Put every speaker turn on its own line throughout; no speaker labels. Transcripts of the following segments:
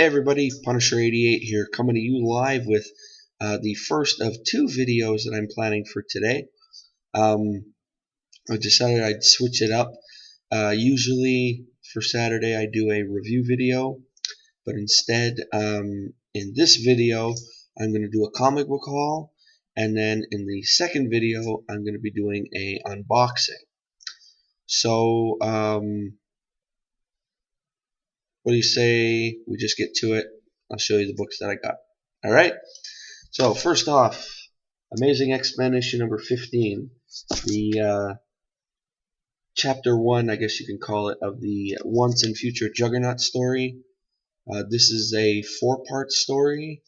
Hey everybody, Punisher88 here, coming to you live with the first of two videos that I'm planning for today. I decided I'd switch it up. Usually for Saturday I do a review video, but instead in this video I'm going to do a comic book haul, and then in the second video I'm going to be doing a unboxing. So what do you say we just get to it? I'll show you the books that I got. Alright, so first off, Amazing X-Men issue number 15. The chapter 1, I guess you can call it, of the Once and Future Juggernaut story. This is a 4-part story,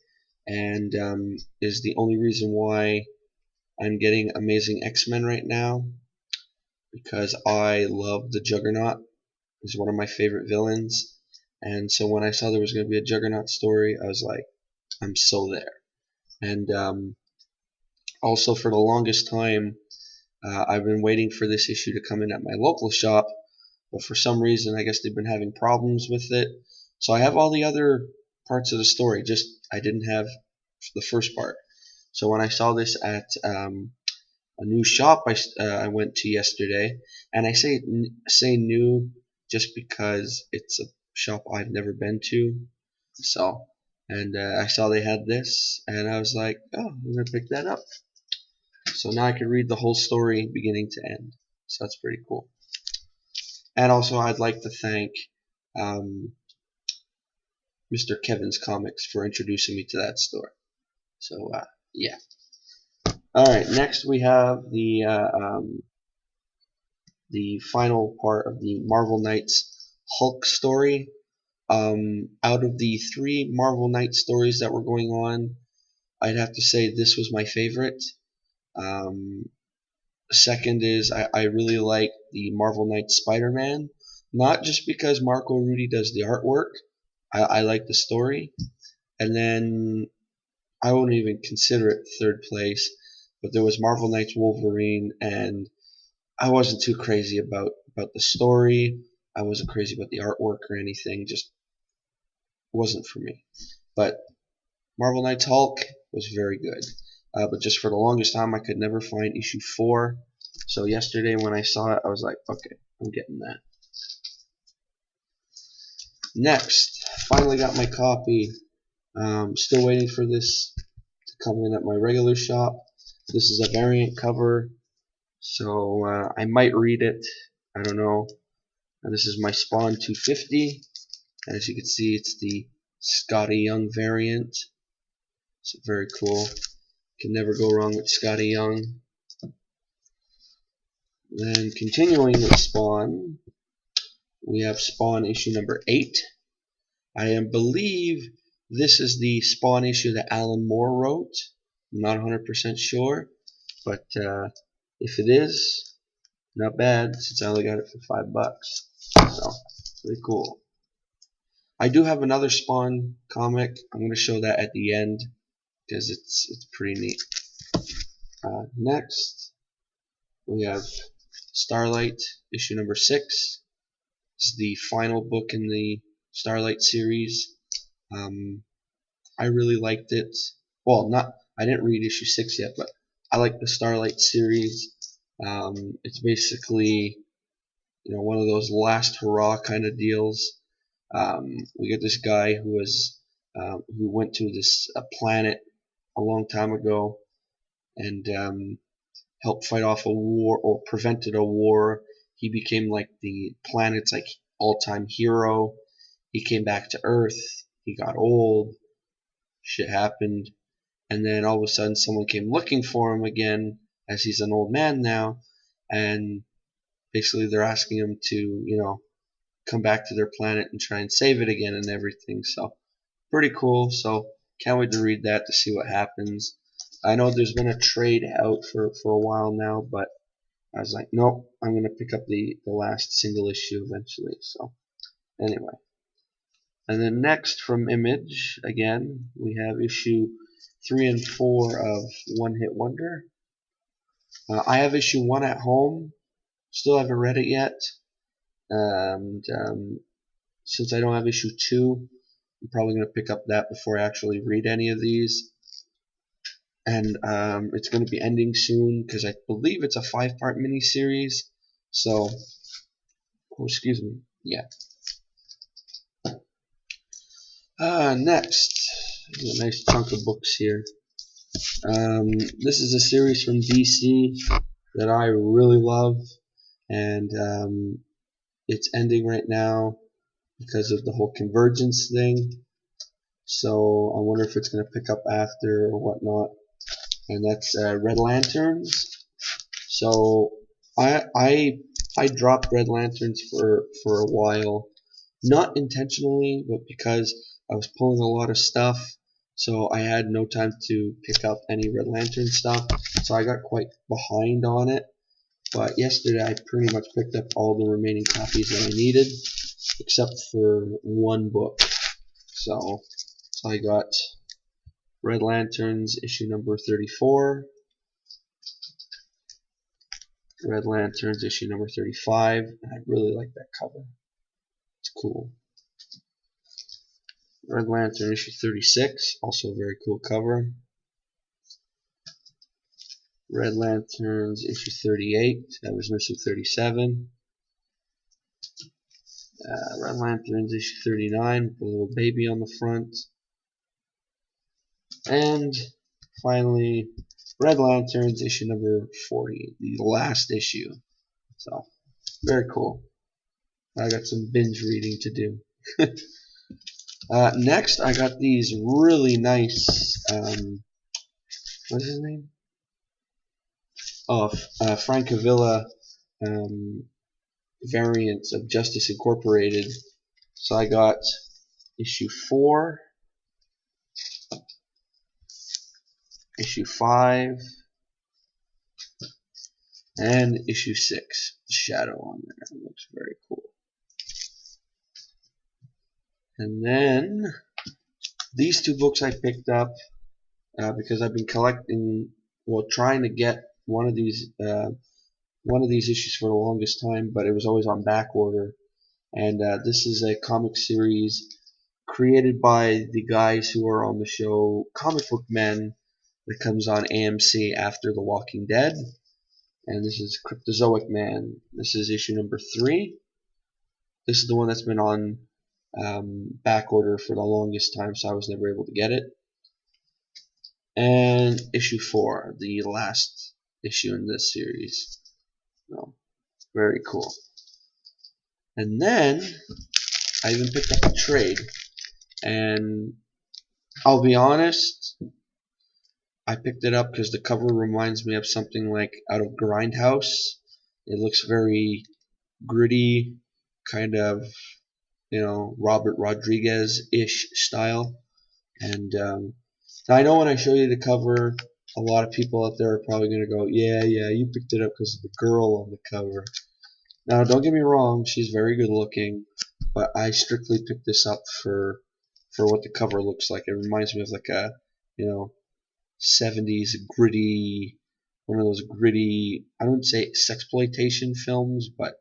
and is the only reason why I'm getting Amazing X-Men right now, because I love the Juggernaut. He's one of my favorite villains. And so when I saw there was going to be a Juggernaut story, I was like, I'm so there. And also for the longest time, I've been waiting for this issue to come in at my local shop, but for some reason I guess they've been having problems with it. So I have all the other parts of the story, just I didn't have the first part. So when I saw this at a new shop I went to yesterday, and I say new just because it's a shop I've never been to. So, and I saw they had this, and I was like, oh, I'm gonna pick that up. So now I can read the whole story beginning to end. So that's pretty cool. And also I'd like to thank Mr. Kevin's Comics for introducing me to that store. So yeah. Alright, next we have the final part of the Marvel Knights Hulk story. Out of the 3 Marvel Knights stories that were going on, I'd have to say this was my favorite. Second is I really like the Marvel Knights Spider-Man, not just because Marco Rudy does the artwork. I like the story. And then I won't even consider it third place, but there was Marvel Knights Wolverine, and I wasn't too crazy about the story. I wasn't crazy about the artwork or anything, just wasn't for me. But Marvel Knights Hulk was very good. But just for the longest time I could never find issue 4. So yesterday when I saw it, I was like, okay, I'm getting that. Next, finally got my copy. Still waiting for this to come in at my regular shop. This is a variant cover, so I might read it. I don't know. And this is my Spawn 250. And as you can see, it's the Scotty Young variant. So very cool. Can never go wrong with Scotty Young. Then continuing with Spawn, we have Spawn issue number 8. I believe this is the Spawn issue that Alan Moore wrote. I'm not 100% sure, but if it is, not bad since I only got it for $5. So pretty cool. I do have another Spawn comic. I'm going to show that at the end because it's pretty neat. Next, we have Starlight issue number 6. It's the final book in the Starlight series. I really liked it. Well, I didn't read issue 6 yet, but I like the Starlight series. It's basically, one of those last hurrah kind of deals. We get this guy who went to this planet a long time ago and helped fight off a war, or prevented a war. He became like the planet's like all-time hero. He came back to Earth. He got old. Shit happened, and then all of a sudden someone came looking for him again, as he's an old man now, and basically they're asking him to, come back to their planet and try and save it again and everything. So pretty cool. So can't wait to read that to see what happens. I know there's been a trade out for a while now, but I was like, nope, I'm going to pick up the last single issue eventually. So anyway. And then next from Image, again, we have issue 3 and 4 of One Hit Wonder. I have issue 1 at home. Still haven't read it yet. And since I don't have issue 2, I'm probably going to pick up that before I actually read any of these. And it's going to be ending soon because I believe it's a 5-part miniseries. So, oh, excuse me. Yeah. Next, there's a nice chunk of books here. This is a series from DC that I really love, and it's ending right now because of the whole convergence thing. So I wonder if it's going to pick up after or whatnot. And that's Red Lanterns. So I dropped Red Lanterns for a while, not intentionally, but because I was pulling a lot of stuff, so I had no time to pick up any Red Lantern stuff. So I got quite behind on it. But yesterday I pretty much picked up all the remaining copies that I needed, except for one book. So I got Red Lanterns issue number 34, Red Lanterns issue number 35, and I really like that cover. It's cool. Red Lantern issue 36, also a very cool cover. Red Lanterns issue 38, that was missing 37. Red Lanterns issue 39, with a little baby on the front. And finally, Red Lanterns issue number 40, the last issue. So, very cool. I got some binge reading to do. Next, I got these really nice, what is his name? Oh, Francavilla variants of Justice Incorporated. So I got issue 4, issue 5, and issue 6. Shadow on there. It looks very cool. And then these two books I picked up because I've been collecting, well, trying to get one of these issues for the longest time, but it was always on back order. And this is a comic series created by the guys who are on the show Comic Book Men that comes on AMC after The Walking Dead. And this is Cryptozoic Man. This is issue number 3. This is the one that's been on back order for the longest time, so I was never able to get it. And issue 4, the last issue in this series. So, very cool. And then I even picked up a trade, and I'll be honest, I picked it up because the cover reminds me of something like out of Grindhouse. It looks very gritty, kind of, you know, Robert Rodriguez-ish style. And now I know when I show you the cover, a lot of people out there are probably going to go, yeah, you picked it up because of the girl on the cover. Now, don't get me wrong, she's very good looking, but I strictly picked this up for what the cover looks like. It reminds me of like a, you know, 70s gritty, one of those gritty, I don't say sexploitation films, but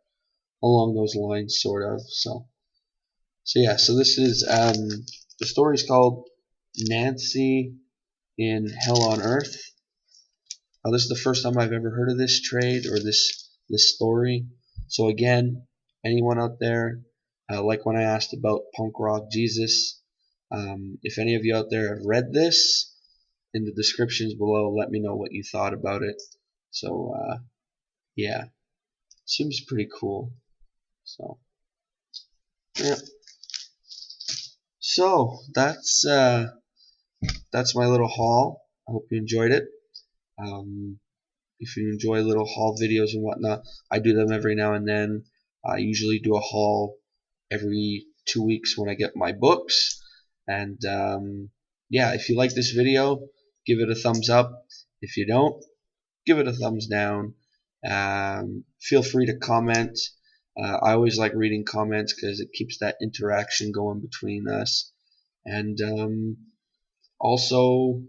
along those lines, sort of. So yeah, so this is, the story's called Nancy in Hell on Earth. Now, this is the first time I've ever heard of this trade or this story. So again, anyone out there, like when I asked about Punk Rock Jesus, if any of you out there have read this, in the descriptions below, let me know what you thought about it. So yeah, seems pretty cool. So yeah. So that's my little haul. I hope you enjoyed it. If you enjoy little haul videos and whatnot, I do them every now and then. I usually do a haul every 2 weeks when I get my books. And yeah, if you like this video, give it a thumbs up. If you don't, give it a thumbs down. Feel free to comment. I always like reading comments because it keeps that interaction going between us. And also,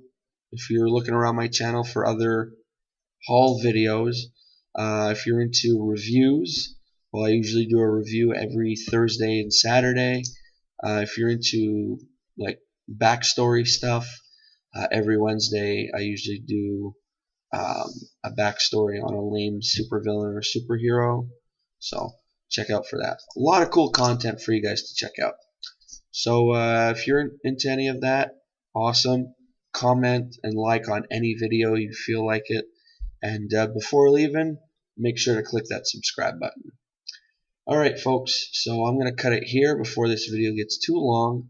if you're looking around my channel for other haul videos, if you're into reviews, well, I usually do a review every Thursday and Saturday. If you're into like backstory stuff. Every Wednesday I usually do a backstory on a lame supervillain or superhero. So check out for that. A lot of cool content for you guys to check out. So if you're into any of that, awesome. Comment and like on any video you feel like it. And before leaving, make sure to click that subscribe button. Alright folks, so I'm going to cut it here before this video gets too long,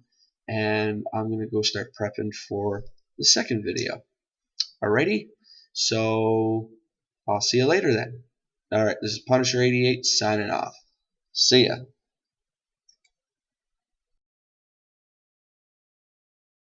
and I'm going to go start prepping for the second video. Alrighty, so I'll see you later then. Alright, this is Punisher88 signing off. See ya.